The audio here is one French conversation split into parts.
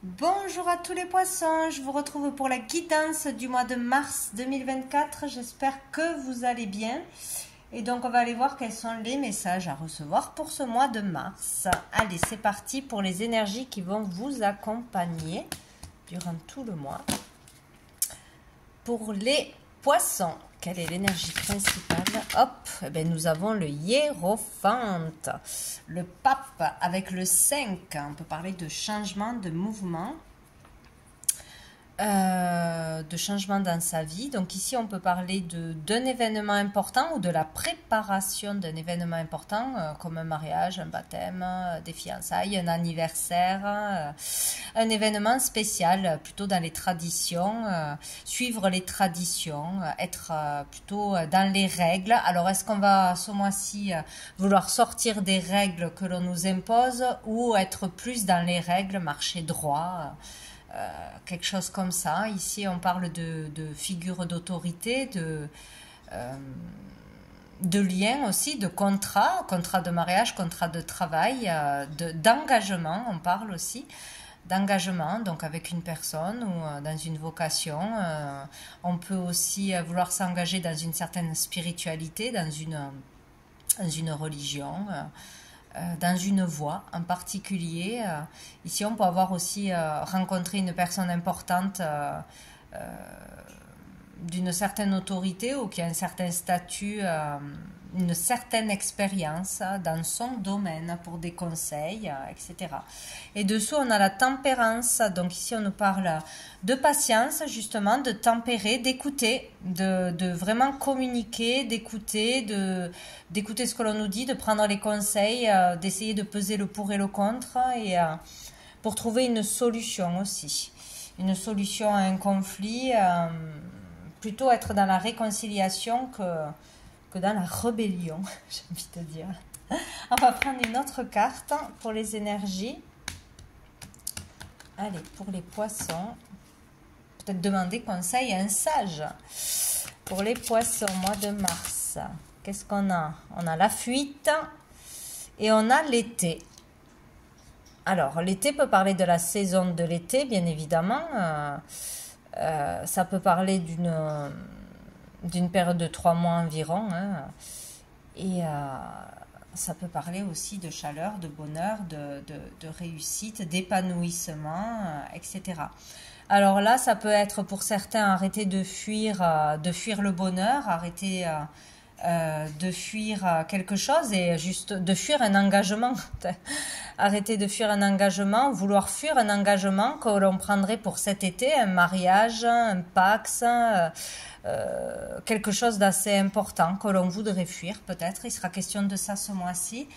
Bonjour à tous les poissons, je vous retrouve pour la guidance du mois de mars 2024. J'espère que vous allez bien. Et donc on va aller voir quels sont les messages à recevoir pour ce mois de mars. Allez, c'est parti pour les énergies qui vont vous accompagner durant tout le mois. Pour les poissons, quelle est l'énergie principale? Hop, eh bien, nous avons le hiérophante, le pape avec le 5. On peut parler de changement, de mouvement, de changement dans sa vie. Donc ici, on peut parler d'un événement important ou de la préparation d'un événement important, comme un mariage, un baptême, des fiançailles, un anniversaire, un événement spécial, plutôt dans les traditions, suivre les traditions, être plutôt dans les règles. Alors, est-ce qu'on va ce mois-ci vouloir sortir des règles que l'on nous impose ou être plus dans les règles, marcher droit, quelque chose comme ça. Ici, on parle de figure d'autorité, de lien aussi, de contrat de mariage, contrat de travail, d'engagement, on parle aussi d'engagement, donc avec une personne ou dans une vocation. On peut aussi vouloir s'engager dans une certaine spiritualité, dans une religion, dans une voie en particulier. Ici, on peut avoir aussi rencontré une personne importante d'une certaine autorité ou qui a un certain statut, une certaine expérience dans son domaine pour des conseils, etc. Et dessous, on a la tempérance. Donc ici, on nous parle de patience, justement, de tempérer, d'écouter, de vraiment communiquer, d'écouter ce que l'on nous dit, de prendre les conseils, d'essayer de peser le pour et le contre, et pour trouver une solution aussi. Une solution à un conflit, plutôt être dans la réconciliation que dans la rébellion, j'ai envie de dire. On va prendre une autre carte pour les énergies. Allez, pour les poissons, peut-être demander conseil à un sage. Pour les poissons, mois de mars, qu'est-ce qu'on a? On a la fuite et on a l'été. Alors, l'été peut parler de la saison de l'été, bien évidemment. Ça peut parler d'une période de 3 mois environ, hein. Et ça peut parler aussi de chaleur, de bonheur, de réussite, d'épanouissement, etc. Alors là, ça peut être pour certains arrêter de fuir le bonheur, arrêter de fuir quelque chose et juste de fuir un engagement. Arrêter de fuir un engagement, vouloir fuir un engagement que l'on prendrait pour cet été, un mariage, un Pax, quelque chose d'assez important que l'on voudrait fuir peut-être. Il sera question de ça ce mois-ci.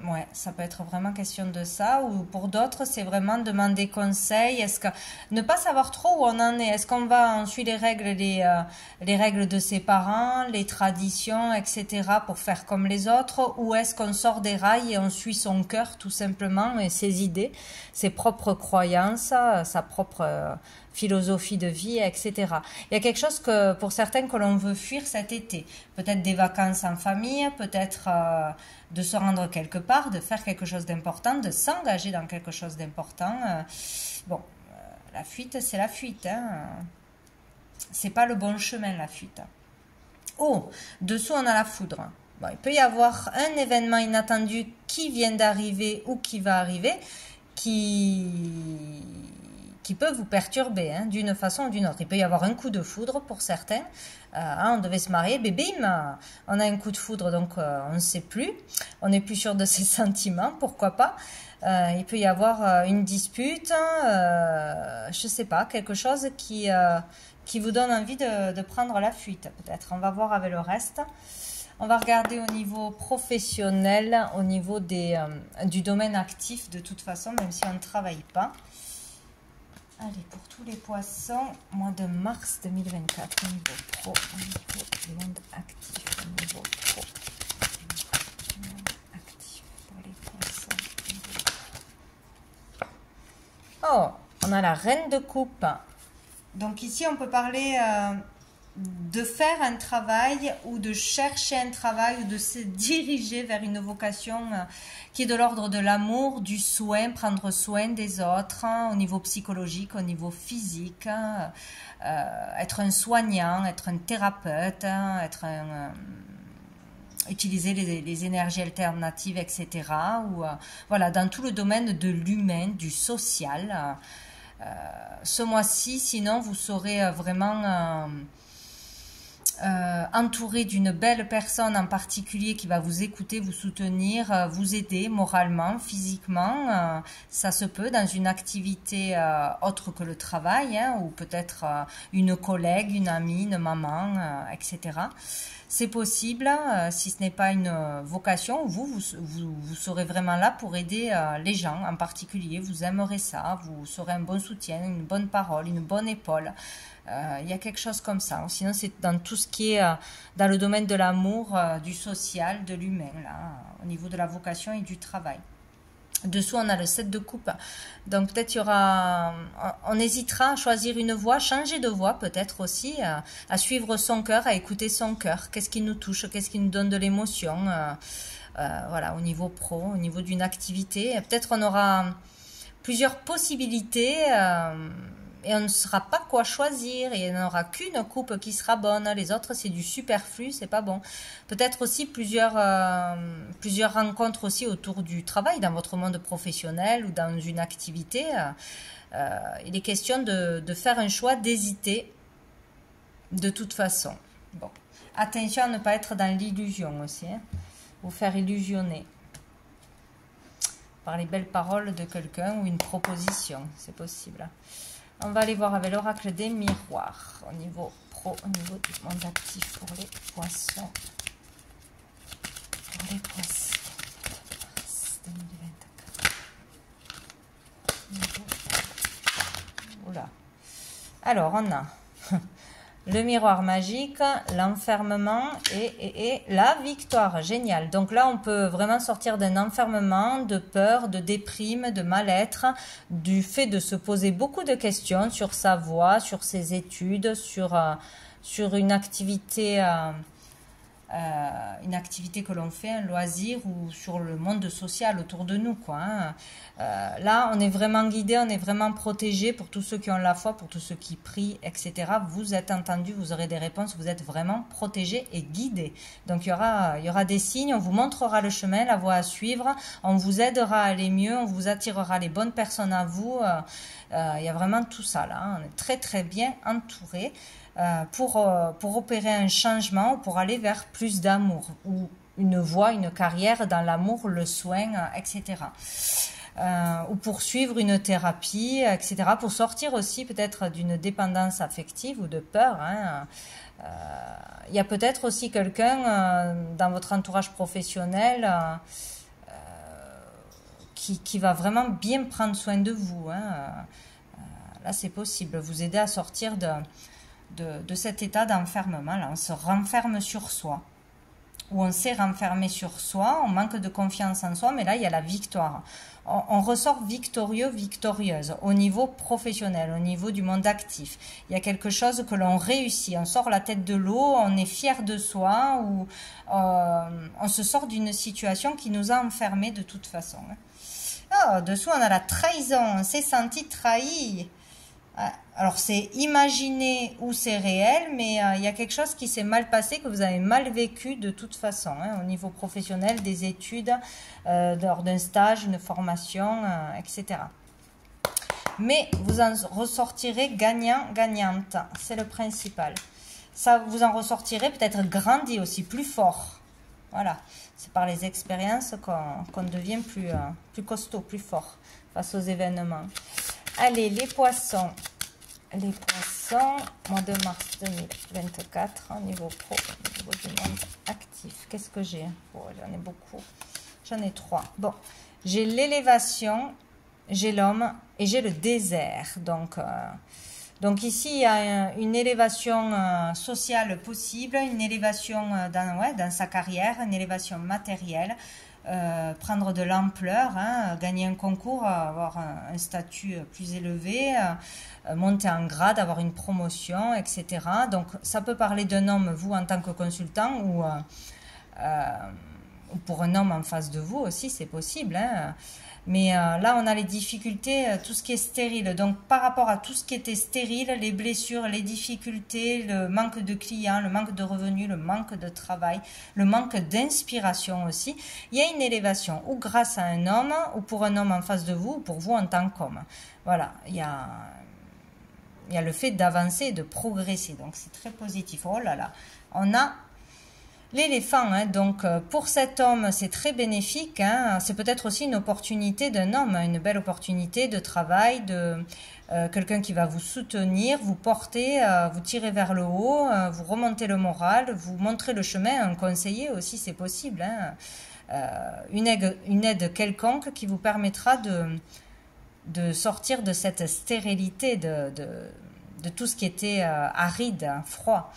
Ouais, ça peut être vraiment question de ça, ou pour d'autres, c'est vraiment demander conseil. Est-ce que ne pas savoir trop où on en est? Est-ce qu'on suit les règles de ses parents, les traditions, etc. pour faire comme les autres, ou est-ce qu'on sort des rails et on suit son cœur tout simplement et ses idées, ses propres croyances, sa propre philosophie de vie, etc. Il y a quelque chose que pour certains que l'on veut fuir cet été. Peut-être des vacances en famille, peut-être de se rendre quelque part, de faire quelque chose d'important, de s'engager dans quelque chose d'important. La fuite, c'est la fuite. Hein. C'est pas le bon chemin, la fuite. Oh, dessous, on a la foudre. Bon, il peut y avoir un événement inattendu qui vient d'arriver ou qui va arriver, qui peut vous perturber, hein, d'une façon ou d'une autre. Il peut y avoir un coup de foudre pour certains. On devait se marier, bim, on a un coup de foudre, donc on ne sait plus. On n'est plus sûr de ses sentiments, pourquoi pas. Il peut y avoir une dispute, je sais pas, quelque chose qui vous donne envie de prendre la fuite, peut-être. On va voir avec le reste. On va regarder au niveau professionnel, au niveau du domaine actif, de toute façon, même si on ne travaille pas. Allez, pour tous les poissons, mois de mars 2024, au niveau pro, au niveau monde actif, au niveau pro, monde actif pour les poissons. Oh, on a la reine de coupe. Donc ici, on peut parler de faire un travail ou de chercher un travail ou de se diriger vers une vocation qui est de l'ordre de l'amour, du soin, prendre soin des autres au niveau psychologique, au niveau physique, être un soignant, être un thérapeute, utiliser les énergies alternatives, etc. Ou voilà, dans tout le domaine de l'humain, du social. Ce mois-ci, sinon, vous serez vraiment entouré d'une belle personne en particulier qui va vous écouter, vous soutenir, vous aider moralement, physiquement. Ça se peut dans une activité autre que le travail, hein, ou peut-être une collègue, une amie, une maman, etc. C'est possible, si ce n'est pas une vocation, vous serez vraiment là pour aider les gens en particulier. Vous aimerez ça, vous serez un bon soutien, une bonne parole, une bonne épaule. Il y a quelque chose comme ça. Sinon, c'est dans tout ce qui est dans le domaine de l'amour, du social, de l'humain, là, au niveau de la vocation et du travail. Dessous, on a le 7 de coupe. Donc, peut-être il y aura... On hésitera à choisir une voie, changer de voie peut-être aussi, à suivre son cœur, à écouter son cœur. Qu'est-ce qui nous touche, qu'est-ce qui nous donne de l'émotion, voilà, au niveau pro, au niveau d'une activité. Peut-être on aura plusieurs possibilités... et on ne saura pas quoi choisir, et il n'y en aura qu'une coupe qui sera bonne, les autres c'est du superflu, c'est pas bon. Peut-être aussi plusieurs rencontres aussi autour du travail, dans votre monde professionnel ou dans une activité. Il est question de faire un choix, d'hésiter de toute façon. Bon. Attention à ne pas être dans l'illusion aussi, hein. Vous faire illusionner par les belles paroles de quelqu'un ou une proposition, c'est possible. On va aller voir avec l'oracle des miroirs au niveau pro, au niveau du monde actif pour les poissons. Pour les poissons. Mars 2024. Oula. Alors, on a le miroir magique, l'enfermement et la victoire. Génial. Donc là, on peut vraiment sortir d'un enfermement, de peur, de déprime, de mal-être, du fait de se poser beaucoup de questions sur sa voie, sur ses études, sur une activité que l'on fait, un loisir, ou sur le monde social autour de nous, quoi, hein. Là, on est vraiment guidé, on est vraiment protégé pour tous ceux qui ont la foi, pour tous ceux qui prient, etc. Vous êtes entendus, vous aurez des réponses, vous êtes vraiment protégés et guidés. Donc, il y aura des signes, on vous montrera le chemin, la voie à suivre, on vous aidera à aller mieux, on vous attirera les bonnes personnes à vous. Il y a vraiment tout ça, là, hein. On est très, très bien entouré. Pour opérer un changement, pour aller vers plus d'amour, ou une voie, une carrière dans l'amour, le soin, etc. Ou poursuivre une thérapie, etc. Pour sortir aussi peut-être d'une dépendance affective ou de peur, hein. Il y a peut-être aussi quelqu'un dans votre entourage professionnel qui va vraiment bien prendre soin de vous, hein. Là, c'est possible, vous aider à sortir de cet état d'enfermement. Là, on se renferme sur soi, ou on s'est renfermé sur soi, on manque de confiance en soi, mais là, il y a la victoire. On ressort victorieux, victorieuse, au niveau professionnel, au niveau du monde actif. Il y a quelque chose que l'on réussit, on sort la tête de l'eau, on est fier de soi, ou on se sort d'une situation qui nous a enfermés de toute façon. Oh, dessous, on a la trahison, on s'est senti trahi. Alors, c'est imaginé ou c'est réel, mais il y a quelque chose qui s'est mal passé, que vous avez mal vécu de toute façon, hein, au niveau professionnel, des études, lors d'un stage, une formation, etc. Mais vous en ressortirez gagnant-gagnante, c'est le principal. Ça, vous en ressortirez peut-être grandi aussi, plus fort. Voilà, c'est par les expériences qu'on devient plus costaud, plus fort face aux événements. Allez, les poissons. Les poissons, mois de mars 2024, au niveau pro, au niveau du monde actif. Qu'est-ce que j'ai? Oh, j'en ai beaucoup. J'en ai 3. Bon, j'ai l'élévation, j'ai l'homme et j'ai le désert. Donc ici, il y a une élévation sociale possible, une élévation dans sa carrière, une élévation matérielle. prendre de l'ampleur, hein, gagner un concours, avoir un statut plus élevé, monter en grade, avoir une promotion, etc. Donc ça peut parler d'un homme, vous en tant que consultant, ou pour un homme en face de vous aussi, c'est possible, hein. Mais là, on a les difficultés, tout ce qui est stérile. Donc, par rapport à tout ce qui était stérile, les blessures, les difficultés, le manque de clients, le manque de revenus, le manque de travail, le manque d'inspiration aussi, il y a une élévation, ou grâce à un homme, ou pour un homme en face de vous, ou pour vous en tant qu'homme. Voilà, il y a le fait d'avancer, de progresser. Donc, c'est très positif. Oh là là, on a l'éléphant, hein, donc pour cet homme, c'est très bénéfique, hein, c'est peut-être aussi une opportunité d'un homme, une belle opportunité de travail, de quelqu'un qui va vous soutenir, vous porter, vous tirer vers le haut, vous remonter le moral, vous montrer le chemin, un conseiller aussi, c'est possible, hein, une aide quelconque qui vous permettra de sortir de cette stérilité, de tout ce qui était aride, froid,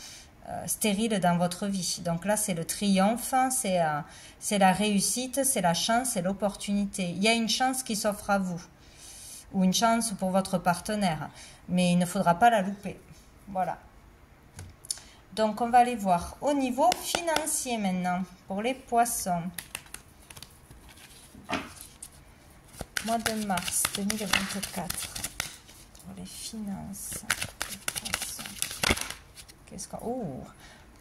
stérile dans votre vie. Donc là, c'est le triomphe, c'est la réussite, c'est la chance, c'est l'opportunité. Il y a une chance qui s'offre à vous, ou une chance pour votre partenaire, mais il ne faudra pas la louper. Voilà. Donc, on va aller voir au niveau financier maintenant, pour les poissons. Mois de mars 2024, pour les finances.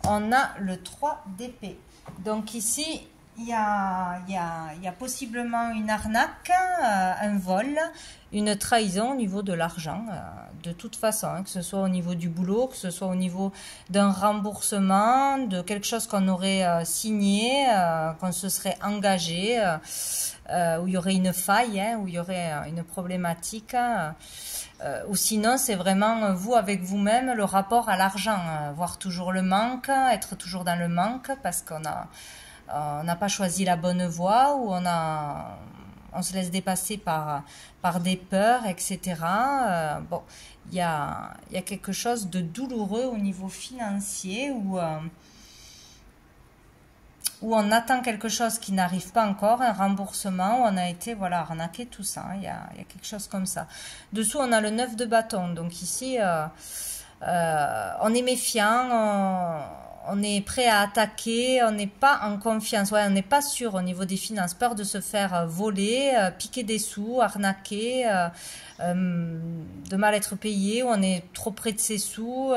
On a le 3 d'épée. Donc ici, il y a possiblement une arnaque, un vol, une trahison au niveau de l'argent, de toute façon, hein, que ce soit au niveau du boulot, que ce soit au niveau d'un remboursement, de quelque chose qu'on aurait signé, qu'on se serait engagé, où il y aurait une faille, hein, où il y aurait une problématique. Ou sinon, c'est vraiment vous avec vous-même, le rapport à l'argent, voir toujours le manque, être toujours dans le manque parce qu'on n'a pas choisi la bonne voie, ou on se laisse dépasser par des peurs, etc. Bon, il y a quelque chose de douloureux au niveau financier où on attend quelque chose qui n'arrive pas encore, un remboursement, où on a été arnaqué, tout ça. Il y a quelque chose comme ça. Dessous, on a le 9 de bâton. Donc ici, on est méfiant, on est prêt à attaquer, on n'est pas en confiance, on n'est pas sûr au niveau des finances, peur de se faire voler, piquer des sous, arnaquer, de mal être payé, ou on est trop près de ses sous,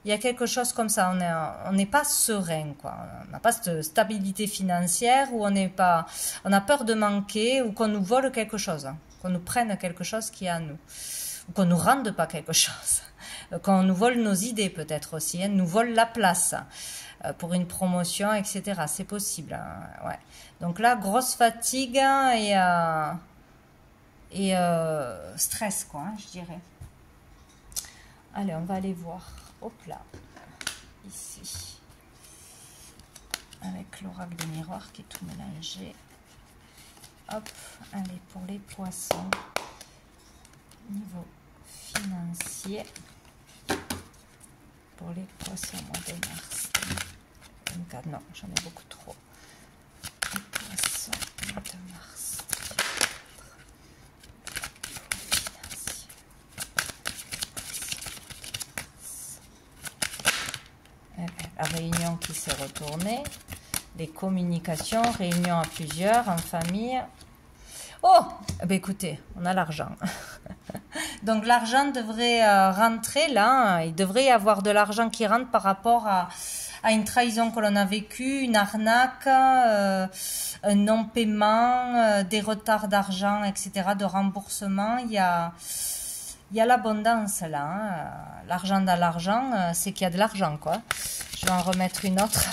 il y a quelque chose comme ça, on n'est pas serein, quoi. On n'a pas cette stabilité financière, ou on a peur de manquer, ou qu'on nous vole quelque chose, hein, qu'on nous prenne quelque chose qui est à nous, ou qu'on nous rende pas quelque chose, qu'on nous vole nos idées peut-être aussi, hein, nous vole la place pour une promotion, etc. C'est possible, hein, ouais. Donc là, grosse fatigue et stress, quoi, hein, je dirais. Allez, on va aller voir. Hop là, ici, avec l'oracle des miroirs qui est tout mélangé. Hop, allez, pour les poissons, niveau financier, pour les poissons mois de mars 24, non, j'en ai beaucoup trop. Les poissons mois de mars 24. La réunion qui s'est retournée, les communications, réunions à plusieurs, en famille. Oh, ben écoutez, on a l'argent. Donc l'argent devrait rentrer là, il devrait y avoir de l'argent qui rentre par rapport à une trahison que l'on a vécue, une arnaque, un non-paiement, des retards d'argent, etc., de remboursement. Il y a l'abondance là, hein. L'argent dans l'argent, c'est qu'il y a de l'argent, quoi. Je vais en remettre une autre.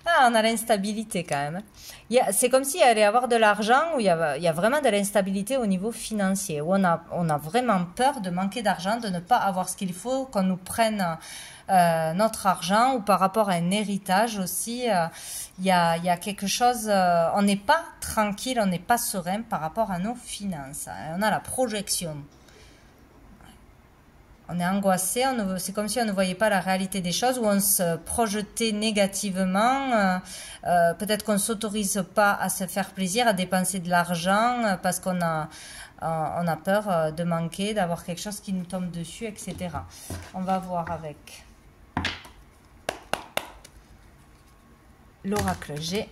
Ah, on a l'instabilité quand même. C'est comme s'il allait y avoir de l'argent où il y a vraiment de l'instabilité au niveau financier, où on a vraiment peur de manquer d'argent, de ne pas avoir ce qu'il faut, qu'on nous prenne notre argent, ou par rapport à un héritage aussi. Il y a quelque chose, on n'est pas tranquille, on n'est pas serein par rapport à nos finances. On a la projection. On est angoissé, c'est comme si on ne voyait pas la réalité des choses, ou on se projetait négativement. Peut-être qu'on ne s'autorise pas à se faire plaisir, à dépenser de l'argent, parce qu'on a, on a peur de manquer, d'avoir quelque chose qui nous tombe dessus, etc. On va voir avec l'oracle G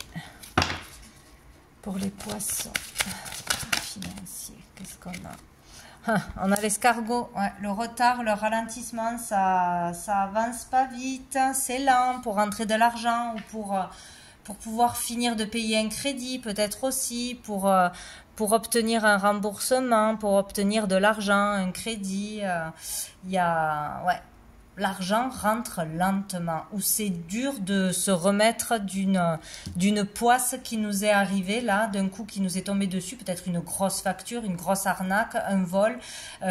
pour les poissons financiers. Qu'est-ce qu'on a? On a l'escargot, ouais, le retard, le ralentissement, ça avance pas vite, c'est lent pour rentrer de l'argent ou pour pouvoir finir de payer un crédit, peut-être aussi pour obtenir un remboursement, pour obtenir de l'argent, un crédit. Il y a, ouais, l'argent rentre lentement, ou c'est dur de se remettre d'une poisse qui nous est arrivée là, d'un coup qui nous est tombé dessus, peut-être une grosse facture, une grosse arnaque, un vol,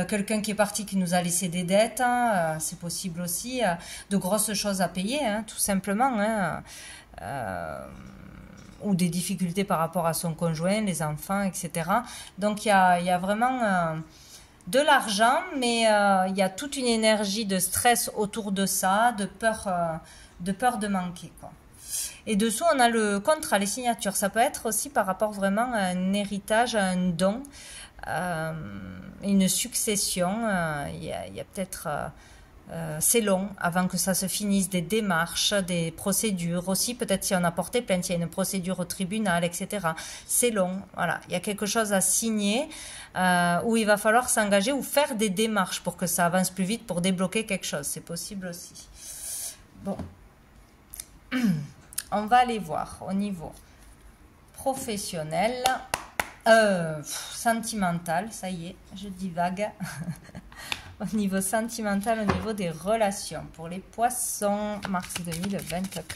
quelqu'un qui est parti qui nous a laissé des dettes, hein, c'est possible aussi, de grosses choses à payer, hein, tout simplement, hein, ou des difficultés par rapport à son conjoint, les enfants, etc. Donc il y a vraiment de l'argent, mais il y a toute une énergie de stress autour de ça, de peur de manquer, quoi. Et dessous, on a le contrat, les signatures. Ça peut être aussi par rapport vraiment à un héritage, à un don, une succession. Il y a peut-être... c'est long avant que ça se finisse, des démarches, des procédures aussi, peut-être si on a porté plainte, il y a une procédure au tribunal, etc. C'est long, voilà, il y a quelque chose à signer où il va falloir s'engager ou faire des démarches pour que ça avance plus vite, pour débloquer quelque chose, c'est possible aussi. Bon, on va aller voir au niveau professionnel, sentimental, ça y est, je divague. Au niveau sentimental, au niveau des relations. Pour les poissons, mars 2024.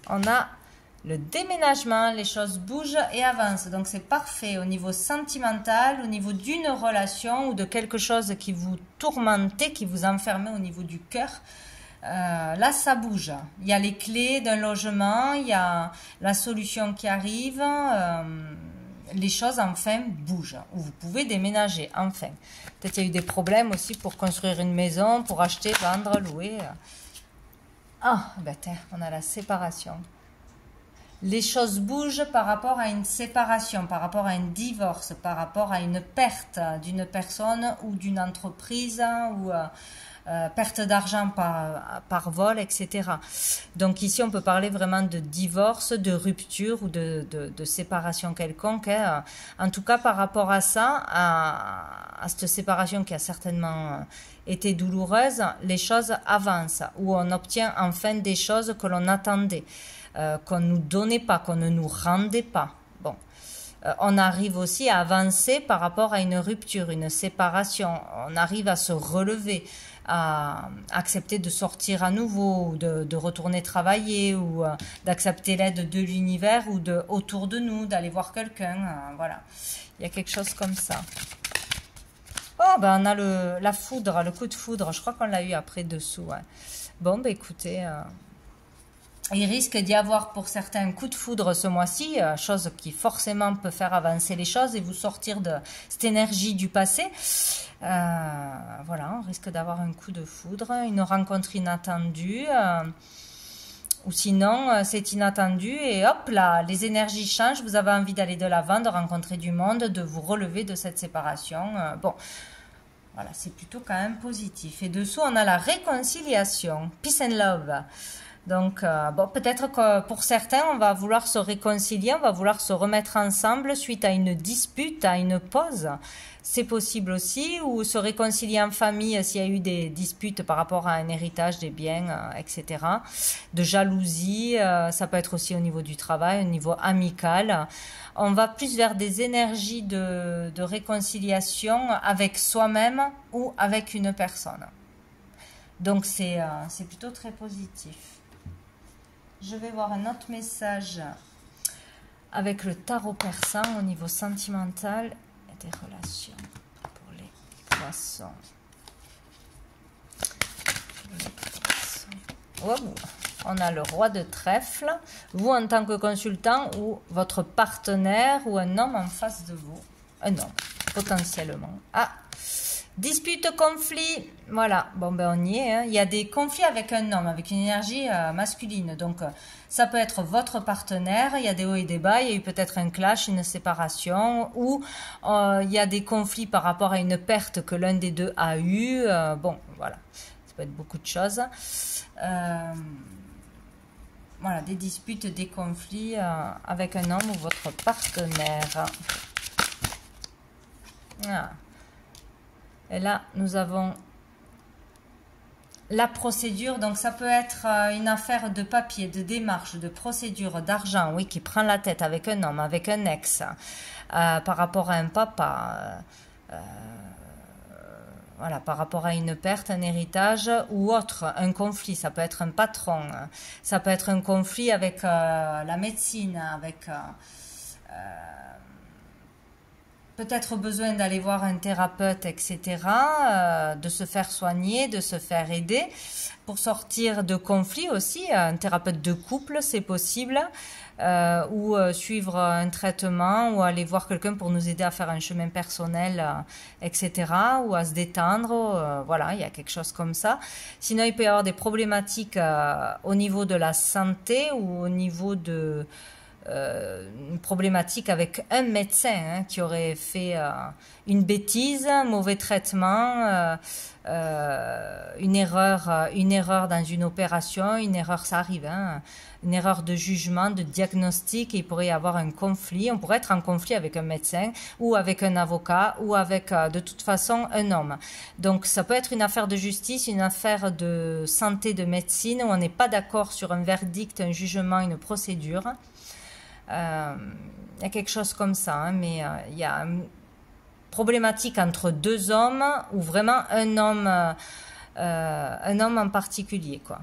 On a le déménagement, les choses bougent et avancent. Donc c'est parfait au niveau sentimental, au niveau d'une relation ou de quelque chose qui vous tourmentait, qui vous enfermait au niveau du cœur. Là, ça bouge. Il y a les clés d'un logement, il y a la solution qui arrive. Les choses enfin bougent, ou vous pouvez déménager, enfin. Peut-être qu'il y a eu des problèmes aussi pour construire une maison, pour acheter, vendre, louer. Ah, ben tiens, on a la séparation. Les choses bougent par rapport à une séparation, par rapport à un divorce, par rapport à une perte d'une personne ou d'une entreprise, ou perte d'argent par vol, etc. Donc ici, on peut parler vraiment de divorce, de rupture ou de séparation quelconque. Hein. En tout cas, par rapport à ça, à cette séparation qui a certainement été douloureuse, les choses avancent, où on obtient enfin des choses que l'on attendait, qu'on ne nous donnait pas, qu'on ne nous rendait pas. Bon. On arrive aussi à avancer par rapport à une rupture, une séparation. On arrive à se relever, à accepter de sortir à nouveau, ou de retourner travailler, ou d'accepter l'aide de l'univers ou autour de nous, d'aller voir quelqu'un. Voilà, il y a quelque chose comme ça. Oh, ben on a la foudre, le coup de foudre. Je crois qu'on l'a eu après dessous. Ouais. Bon, ben écoutez... il risque d'y avoir pour certains un coup de foudre ce mois-ci, chose qui forcément peut faire avancer les choses et vous sortir de cette énergie du passé. Voilà, on risque d'avoir un coup de foudre, une rencontre inattendue, ou sinon c'est inattendu et hop là, les énergies changent, vous avez envie d'aller de l'avant, de rencontrer du monde, de vous relever de cette séparation. Bon, voilà, c'est plutôt quand même positif. Et dessous, on a la réconciliation, peace and love. Donc, bon, peut-être que pour certains, on va vouloir se réconcilier, on va vouloir se remettre ensemble suite à une dispute, à une pause. C'est possible aussi, ou se réconcilier en famille s'il y a eu des disputes par rapport à un héritage, des biens, etc. De jalousie, ça peut être aussi au niveau du travail, au niveau amical. On va plus vers des énergies de réconciliation avec soi-même ou avec une personne. Donc, c'est plutôt très positif. Je vais voir un autre message avec le tarot persan au niveau sentimental et des relations pour les poissons. Oh, on a le roi de trèfle, vous en tant que consultant ou votre partenaire ou un homme en face de vous. un homme, potentiellement. Ah, dispute, conflit, voilà, bon ben on y est, hein. Il y a des conflits avec un homme, avec une énergie masculine, donc ça peut être votre partenaire, il y a des hauts et des bas, il y a eu peut-être un clash, une séparation, ou il y a des conflits par rapport à une perte que l'un des deux a eue, bon voilà, ça peut être beaucoup de choses. Voilà, des disputes, des conflits avec un homme ou votre partenaire. Ah. Et là, nous avons la procédure. Donc, ça peut être une affaire de papier, de démarche, de procédure, d'argent, oui, qui prend la tête avec un homme, avec un ex, par rapport à un papa, voilà, par rapport à une perte, un héritage ou autre, un conflit. Ça peut être un patron, ça peut être un conflit avec la médecine, avec... peut-être besoin d'aller voir un thérapeute, etc., de se faire soigner, de se faire aider pour sortir de conflits aussi. Un thérapeute de couple, c'est possible, ou suivre un traitement, ou aller voir quelqu'un pour nous aider à faire un chemin personnel, etc., ou à se détendre. Voilà, il y a quelque chose comme ça. Sinon, il peut y avoir des problématiques au niveau de la santé ou au niveau de... une problématique avec un médecin qui aurait fait une bêtise, un mauvais traitement, une erreur dans une opération, une erreur, ça arrive, une erreur de jugement, de diagnostic, et il pourrait y avoir un conflit, on pourrait être en conflit avec un médecin ou avec un avocat ou avec de toute façon un homme. Donc ça peut être une affaire de justice, une affaire de santé, de médecine, où on n'est pas d'accord sur un verdict, un jugement, une procédure. Il y a quelque chose comme ça, mais il y a une problématique entre deux hommes ou vraiment un homme en particulier, quoi.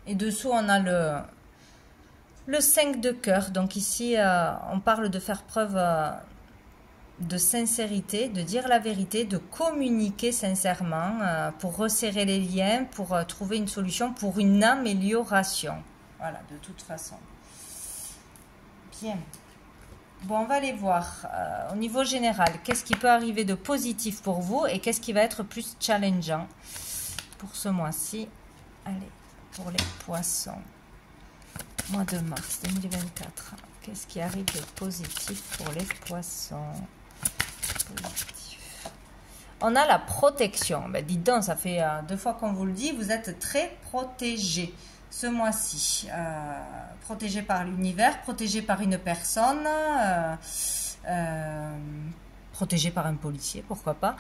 Et dessous, on a le 5 de cœur. Donc ici, on parle de faire preuve de sincérité, de dire la vérité, de communiquer sincèrement pour resserrer les liens, pour trouver une solution, pour une amélioration. Voilà, de toute façon. Bien. Bon, on va aller voir au niveau général, qu'est-ce qui peut arriver de positif pour vous et qu'est-ce qui va être plus challengeant pour ce mois-ci. Allez, pour les poissons, mois de mars 2024, qu'est-ce qui arrive de positif pour les poissons? Positif. On a la protection. Ben, dites donc, ça fait 2 fois qu'on vous le dit, vous êtes très protégé ce mois-ci, protégé par l'univers, protégé par une personne, protégé par un policier, pourquoi pas.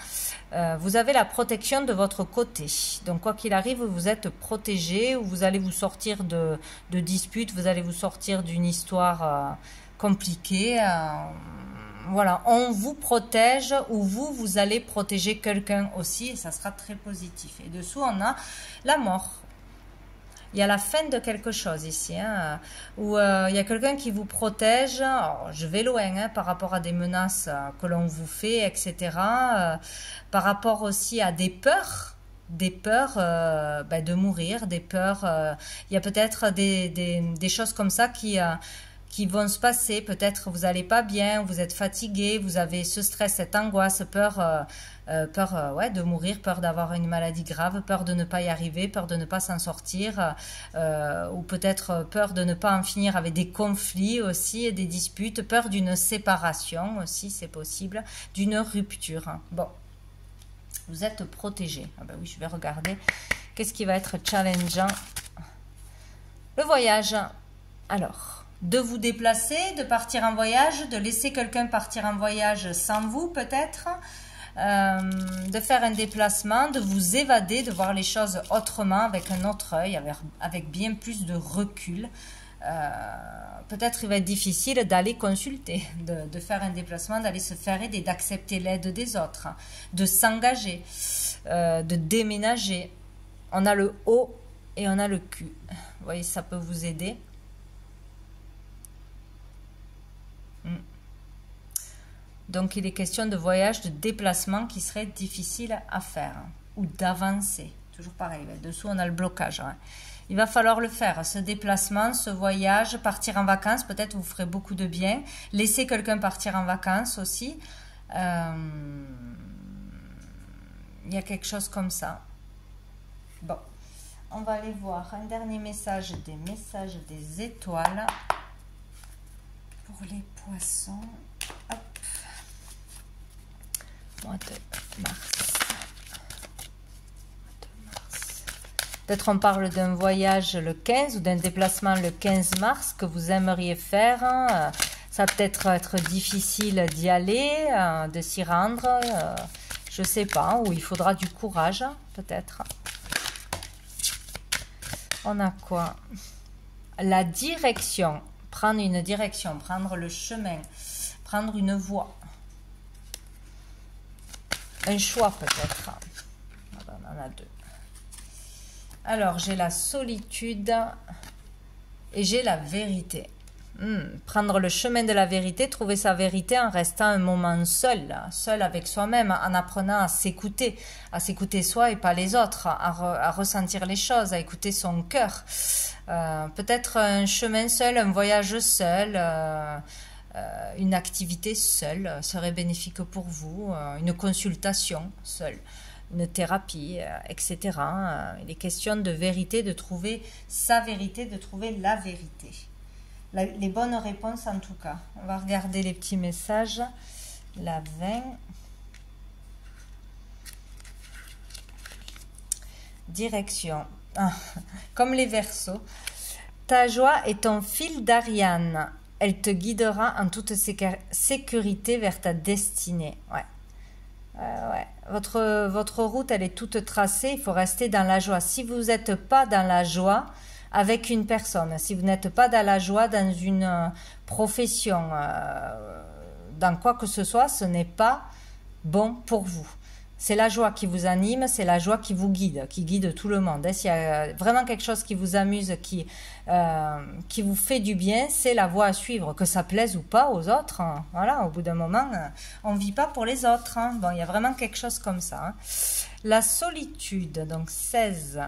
Vous avez la protection de votre côté. Donc, quoi qu'il arrive, vous êtes protégé, ou vous allez vous sortir de disputes, vous allez vous sortir d'une histoire compliquée. Voilà, on vous protège, ou vous allez protéger quelqu'un aussi, et ça sera très positif. Et dessous, on a la mort. Il y a la fin de quelque chose ici, où il y a quelqu'un qui vous protège. Alors, je vais loin par rapport à des menaces que l'on vous fait, etc. Par rapport aussi à des peurs de mourir, des peurs. Il y a peut-être des choses comme ça qui vont se passer. Peut-être vous n'allez pas bien, vous êtes fatigué, vous avez ce stress, cette angoisse, peur de mourir, peur d'avoir une maladie grave, peur de ne pas y arriver, peur de ne pas s'en sortir, ou peut-être peur de ne pas en finir avec des conflits aussi, et des disputes, peur d'une séparation aussi, c'est possible, d'une rupture. Bon, vous êtes protégé. Ah ben oui, je vais regarder qu'est-ce qui va être challengeant. Le voyage. Alors, de vous déplacer, de partir en voyage, de laisser quelqu'un partir en voyage sans vous peut-être, de faire un déplacement, de vous évader, de voir les choses autrement, avec un autre œil, avec bien plus de recul. Peut-être il va être difficile d'aller consulter, de faire un déplacement, d'aller se faire aider, d'accepter l'aide des autres, de s'engager, de déménager. On a le O et on a le Q. Vous voyez, ça peut vous aider. Donc, il est question de voyage, de déplacement qui serait difficile à faire, ou d'avancer. Toujours pareil, dessous on a le blocage. Il va falloir le faire, ce déplacement, ce voyage, partir en vacances, peut-être vous ferez beaucoup de bien. Laisser quelqu'un partir en vacances aussi. Il y a quelque chose comme ça. Bon, on va aller voir un dernier message des étoiles pour les poissons. Hop. Mois de mars. Peut-être on parle d'un voyage le 15 ou d'un déplacement le 15 mars que vous aimeriez faire. Ça va peut-être être difficile d'y aller, de s'y rendre. Je ne sais pas, ou il faudra du courage, peut-être. On a quoi? La direction. Prendre une direction, prendre le chemin, prendre une voie. Un choix peut-être. On en a deux. Alors, j'ai la solitude et j'ai la vérité. Prendre le chemin de la vérité, trouver sa vérité en restant un moment seul, seul avec soi-même, en apprenant à s'écouter soi et pas les autres, à ressentir les choses, à écouter son cœur. Peut-être un chemin seul, un voyage seul, une activité seule serait bénéfique pour vous, une consultation seule. Une thérapie, etc. Il est question de vérité, de trouver sa vérité, de trouver la vérité. Les bonnes réponses en tout cas. On va regarder les petits messages. La 20. Direction. Comme les Verseaux. Ta joie est ton fil d'Ariane. Elle te guidera en toute sécurité vers ta destinée. Ouais. Votre route, elle est toute tracée, il faut rester dans la joie. Si vous n'êtes pas dans la joie avec une personne, si vous n'êtes pas dans la joie dans une profession, dans quoi que ce soit, ce n'est pas bon pour vous. C'est la joie qui vous anime, c'est la joie qui vous guide, qui guide tout le monde. S'il y a vraiment quelque chose qui vous amuse, qui vous fait du bien, c'est la voie à suivre, que ça plaise ou pas aux autres. Hein. Voilà, au bout d'un moment, on ne vit pas pour les autres. Hein. Bon, il y a vraiment quelque chose comme ça. Hein. La solitude, donc 16.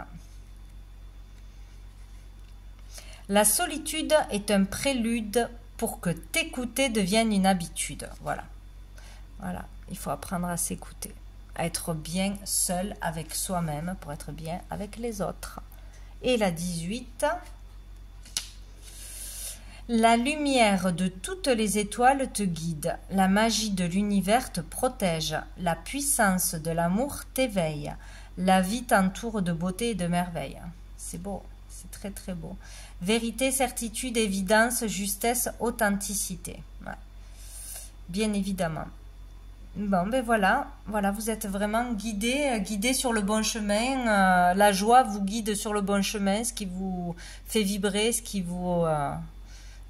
La solitude est un prélude pour que t'écouter devienne une habitude. Voilà. Voilà, il faut apprendre à s'écouter. À être bien seul avec soi-même pour être bien avec les autres. Et la 18, la lumière de toutes les étoiles te guide, la magie de l'univers te protège, la puissance de l'amour t'éveille, la vie t'entoure de beauté et de merveille. C'est beau, c'est très très beau. Vérité, certitude, évidence, justesse, authenticité. Ouais. Bien évidemment. Bon, ben voilà, vous êtes vraiment guidé sur le bon chemin. La joie vous guide sur le bon chemin, ce qui vous fait vibrer, ce qui vous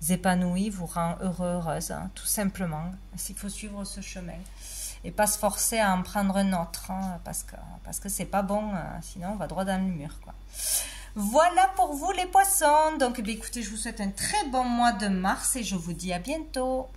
épanouit, vous rend heureuse, hein, tout simplement. Il faut suivre ce chemin et pas se forcer à en prendre un autre, hein, parce que c'est pas bon, sinon on va droit dans le mur, quoi. Voilà pour vous les poissons. Donc, ben, écoutez, je vous souhaite un très bon mois de mars et je vous dis à bientôt.